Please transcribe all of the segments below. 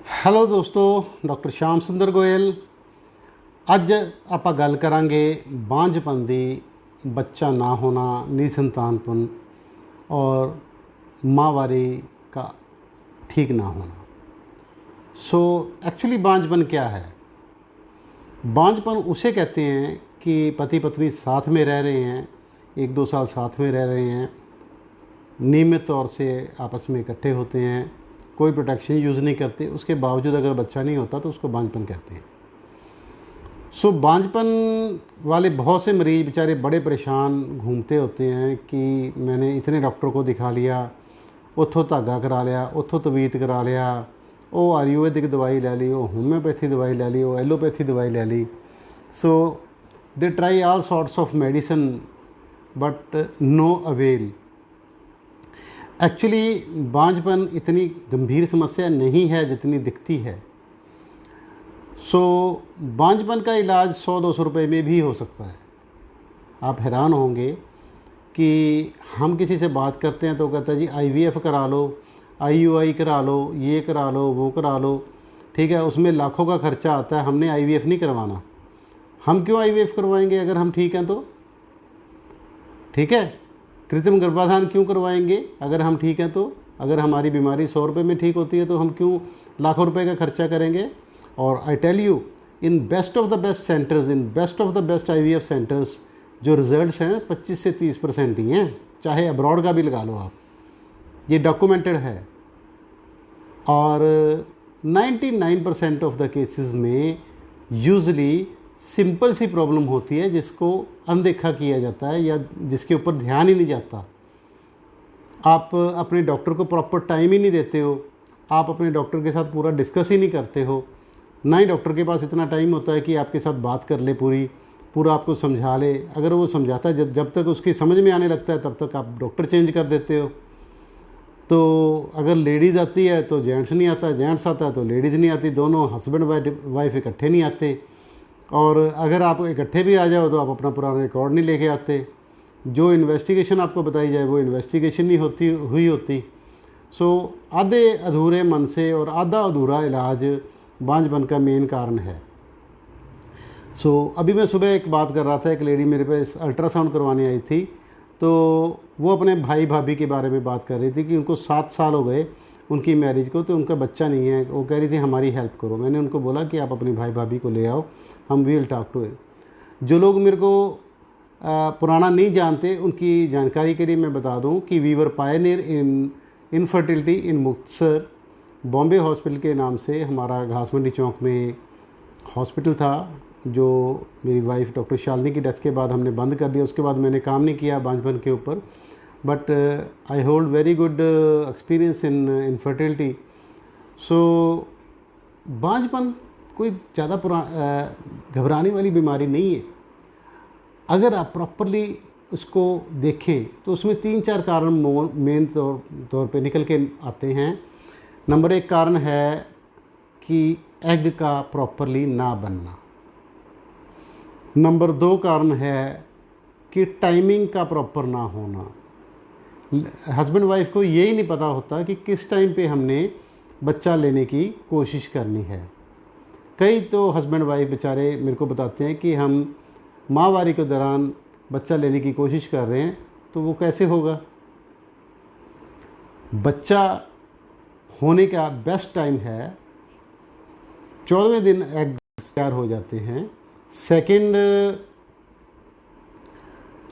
Hello ਦੋਸਤੋ, doctor ਸ਼ਾਮ ਸੁੰਦਰ ਗੋਇਲ। ਅੱਜ ਆਪਾਂ ਗੱਲ ਕਰਾਂਗੇ ਬਾਂਝਪਨ ਦੀ, ਬੱਚਾ ना होना, निसंतानपन और माहवारी का ठीक ना होना। सो एक्चुअली बांझपन क्या है? बांझपन उसे कहते हैं कि पति पत्नी साथ में रह रहे हैं, 1-2 साल साथ में रह रहे हैं, नियमित तौर से आपस में इकट्ठे होते हैं, कोई प्रोटेक्शन यूज़ नहीं करते, उसके बावजूद अगर बच्चा नहीं होता तो उसको बांझपन कहते हैं। सो बांझपन वाले बहुत से मरीज़ बेचारे बड़े परेशान घूमते होते हैं कि मैंने इतने डॉक्टर को दिखा लिया, उतो धागा करा लिया, उतो तवीत करा लिया, वो आयुर्वेदिक दवाई ले ली, वो होम्योपैथी दवाई ले ली, वो एलोपैथी दवाई ले ली। So they try all sorts of medicine but no avail. Actually बांझपन इतनी गंभीर समस्या नहीं है जितनी दिखती है। सो बांझपन का इलाज 100-200 रुपये में भी हो सकता है। आप हैरान होंगे कि हम किसी से बात करते हैं तो कहता है जी IVF करा लो, IUI करा लो, ये करा लो, वो करा लो, ठीक है, उसमें लाखों का खर्चा आता है। हमने IVF नहीं करवाना। हम क्यों IVF करवाएंगे अगर हम ठीक हैं तो? ठीक है, कृत्रिम गर्भाधान क्यों करवाएंगे अगर हम ठीक हैं तो? अगर हमारी बीमारी 100 रुपये में ठीक होती है तो हम क्यों लाखों रुपए का खर्चा करेंगे? और I tell you, in best of the best centres, in best of the best IVF centres, जो रिज़ल्ट्स हैं 25 से 30% ही हैं, चाहे अब्रॉड का भी लगा लो आप, ये डॉक्यूमेंटेड है। और 99% ऑफ द केसेस में यूजली सिंपल सी प्रॉब्लम होती है जिसको अनदेखा किया जाता है या जिसके ऊपर ध्यान ही नहीं जाता। आप अपने डॉक्टर को प्रॉपर टाइम ही नहीं देते हो, आप अपने डॉक्टर के साथ पूरा डिस्कस ही नहीं करते हो, ना ही डॉक्टर के पास इतना टाइम होता है कि आपके साथ बात कर ले, पूरा आपको समझा ले। अगर वो समझाता है, जब तक उसकी समझ में आने लगता है तब तक आप डॉक्टर चेंज कर देते हो। तो अगर लेडीज़ आती है तो जेंट्स नहीं आता, जेंट्स आता है तो लेडीज़ नहीं आती, दोनों हस्बैंड वाइफ इकट्ठे नहीं आते। और अगर आप इकट्ठे भी आ जाओ तो आप अपना पुराना रिकॉर्ड नहीं लेके आते, जो इन्वेस्टिगेशन आपको बताई जाए वो इन्वेस्टिगेशन नहीं हुई होती। सो आधे अधूरे मन से और आधा अधूरा इलाज बांझपन का मेन कारण है। सो अभी मैं सुबह एक बात कर रहा था, एक लेडी मेरे पास अल्ट्रासाउंड करवाने आई थी, तो वो अपने भाई भाभी के बारे में बात कर रही थी कि उनको 7 साल हो गए उनकी मैरिज को, तो उनका बच्चा नहीं है। वो कह रही थी हमारी हेल्प करो। मैंने उनको बोला कि आप अपनी भाई भाभी को ले आओ, हम विल टॉक टू इट। जो लोग मेरे को पुराना नहीं जानते उनकी जानकारी के लिए मैं बता दूं कि we were pioneer in infertility in Muktsar. Bombay hospital के नाम से हमारा घासमंडी चौक में हॉस्पिटल था, जो मेरी वाइफ डॉक्टर शालिनी की डेथ के बाद हमने बंद कर दिया। उसके बाद मैंने काम नहीं किया बांझपन के ऊपर, but I hold very good experience in infertility. So बांझपन कोई ज़्यादा घबराने वाली बीमारी नहीं है। अगर आप प्रॉपरली उसको देखें तो उसमें 3-4 कारण मेन तौर पे निकल के आते हैं। नंबर 1 कारण है कि एग का प्रॉपरली ना बनना। नंबर 2 कारण है कि टाइमिंग का प्रॉपर ना होना। हस्बैंड वाइफ को यही नहीं पता होता कि किस टाइम पे हमने बच्चा लेने की कोशिश करनी है। कई तो हस्बैंड वाइफ बेचारे मेरे को बताते हैं कि हम माहवारी के दौरान बच्चा लेने की कोशिश कर रहे हैं, तो वो कैसे होगा? बच्चा होने का बेस्ट टाइम है 14वें दिन एग तैयार हो जाते हैं,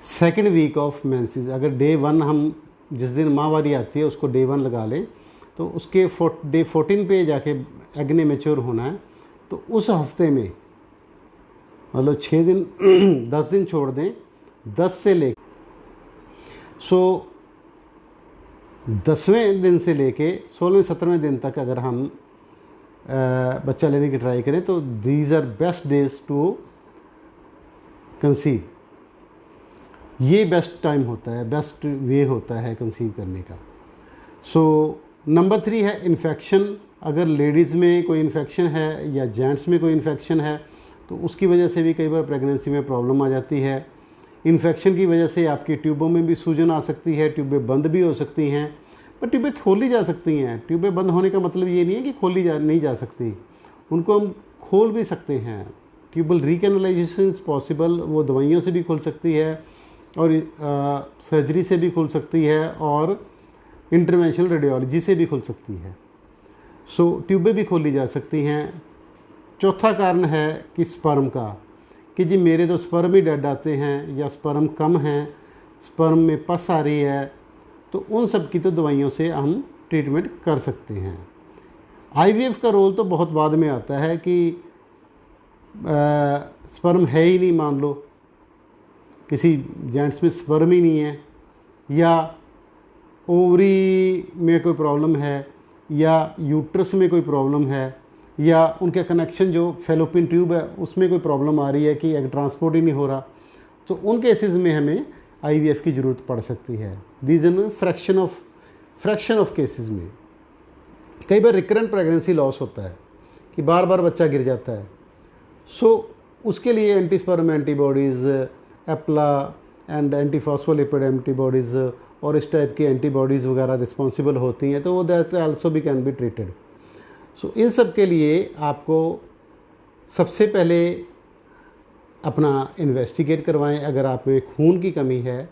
सेकेंड वीक ऑफ मेंसेस। अगर डे 1 हम जिस दिन माहवारी आती है उसको डे 1 लगा लें तो उसके डे 14 पे जाके एग ने मैच्योर होना है। तो उस हफ्ते में मतलब 6 दिन 10 दिन छोड़ दें, 10 से ले 10वें दिन से लेके 16वें-17वें दिन तक अगर हम बच्चा लेने की ट्राई करें तो these are best days to conceive. ये बेस्ट टाइम होता है, बेस्ट वे होता है कंसीव करने का। सो नंबर 3 है इन्फेक्शन। अगर लेडीज़ में कोई इन्फेक्शन है या जेंट्स में कोई इन्फेक्शन है तो उसकी वजह से भी कई बार प्रेगनेंसी में प्रॉब्लम आ जाती है। इन्फेक्शन की वजह से आपकी ट्यूबों में भी सूजन आ सकती है, ट्यूबें बंद भी हो सकती हैं। पर ट्यूबें खोली जा सकती हैं। ट्यूबें बंद होने का मतलब ये नहीं है कि खोली नहीं जा सकती, उनको हम खोल भी सकते हैं। ट्यूबल रिकैनलाइजेशन पॉसिबल, वो दवाइयों से भी खुल सकती है और सर्जरी से भी खुल सकती है और इंटरवेंशनल रेडियोलॉजी से भी खुल सकती है। सो ट्यूबें भी खोली जा सकती हैं। चौथा कारण है कि स्पर्म का, कि जी मेरे तो स्पर्म ही डेड आते हैं या स्पर्म कम हैं, स्पर्म में पस आ रही है, तो उन सब की तो दवाइयों से हम ट्रीटमेंट कर सकते हैं। आईवीएफ का रोल तो बहुत बाद में आता है कि स्पर्म है ही नहीं, मान लो किसी जेंट्स में स्पर्म ही नहीं है, या ओवरी में कोई प्रॉब्लम है, या यूट्रस में कोई प्रॉब्लम है, या उनके कनेक्शन जो फेलोपियन ट्यूब है उसमें कोई प्रॉब्लम आ रही है कि एग ट्रांसपोर्ट ही नहीं हो रहा, तो उन केसेस में हमें आईवीएफ की ज़रूरत पड़ सकती है। These in fraction of cases में। कई बार रिकरेंट प्रेगनेंसी लॉस होता है कि बार बार बच्चा गिर जाता है, सो उसके लिए एंटीस्पर्म एंटीबॉडीज़, एप्ला एंड एंटीफॉस्फोलिपिड एंटीबॉडीज़ और इस टाइप की एंटीबॉडीज़ वगैरह रिस्पॉन्सिबल होती हैं, तो वो दैट आल्सो भी कैन बी ट्रीटेड। सो इन सब के लिए आपको सबसे पहले अपना इन्वेस्टिगेट करवाएं। अगर आप में खून की कमी है,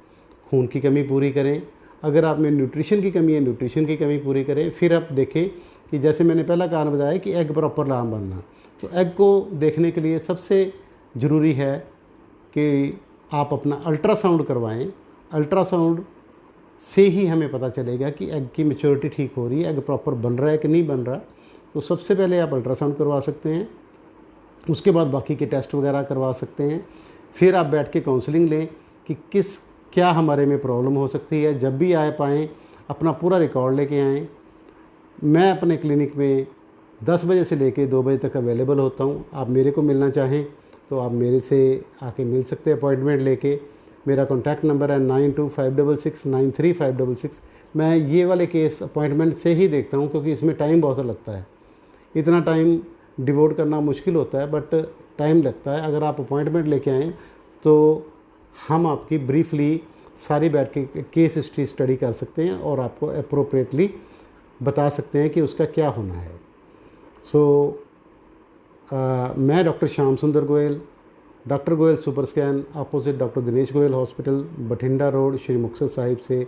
खून की कमी पूरी करें। अगर आप में न्यूट्रिशन की कमी है, न्यूट्रिशन की कमी पूरी करें। फिर आप देखें कि जैसे मैंने पहला कारण बताया कि एग प्रॉपर ना बनना, तो एग को देखने के लिए सबसे ज़रूरी है कि आप अपना अल्ट्रासाउंड करवाएं। अल्ट्रासाउंड से ही हमें पता चलेगा कि एग की मैच्योरिटी ठीक हो रही है, एग प्रॉपर बन रहा है कि नहीं बन रहा। तो सबसे पहले आप अल्ट्रासाउंड करवा सकते हैं, उसके बाद बाकी के टेस्ट वगैरह करवा सकते हैं। फिर आप बैठ के काउंसलिंग लें कि क्या हमारे में प्रॉब्लम हो सकती है। जब भी आए पाएँ अपना पूरा रिकॉर्ड लेके आएँ। मैं अपने क्लिनिक में 10 बजे से लेके 2 बजे तक अवेलेबल होता हूँ। आप मेरे को मिलना चाहें तो आप मेरे से आके मिल सकते हैं अपॉइंटमेंट लेके। मेरा कॉन्टैक्ट नंबर है 9256693566। मैं ये वाले केस अपॉइंटमेंट से ही देखता हूँ, क्योंकि इसमें टाइम बहुत लगता है। इतना टाइम डिवोट करना मुश्किल होता है, बट टाइम लगता है। अगर आप अपॉइंटमेंट लेके आएँ तो हम आपकी ब्रीफली सारी बैठ के केस हिस्ट्री स्टडी कर सकते हैं और आपको अप्रोप्रिएटली बता सकते हैं कि उसका क्या होना है। मैं डॉक्टर श्याम सुंदर Goyal, doctor Goyal super scan, opposite doctor Dinesh Goyal hospital, Bathinda road, Shri Muktsar Sahib से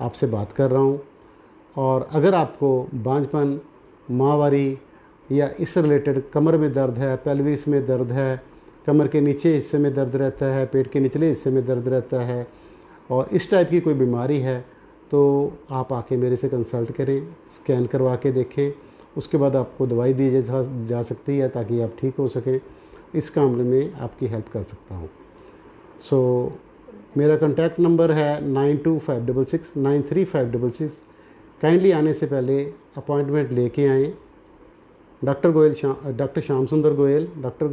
आपसे बात कर रहा हूँ। और अगर आपको बांझपन, माहवारी या इस रिलेटेड कमर में दर्द है, पेल्विस में दर्द है, कमर के नीचे हिस्से में दर्द रहता है, पेट के निचले हिस्से में दर्द रहता है और इस टाइप की कोई बीमारी है, तो आप आके मेरे से कंसल्ट करें, स्कैन करवा के देखें। उसके बाद आपको दवाई दी जा सकती है ताकि आप ठीक हो सकें। इस काम में आपकी हेल्प कर सकता हूँ। मेरा कॉन्टैक्ट नंबर है 9256693566। काइंडली आने से पहले अपॉइंटमेंट लेके आएँ। डॉक्टर श्याम सुंदर Goyal, doctor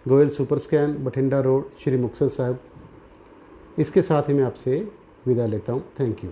Goyal super scan, Bathinda road, Shri Muktsar Sahib. इसके साथ ही मैं आपसे विदा लेता हूँ। Thank you.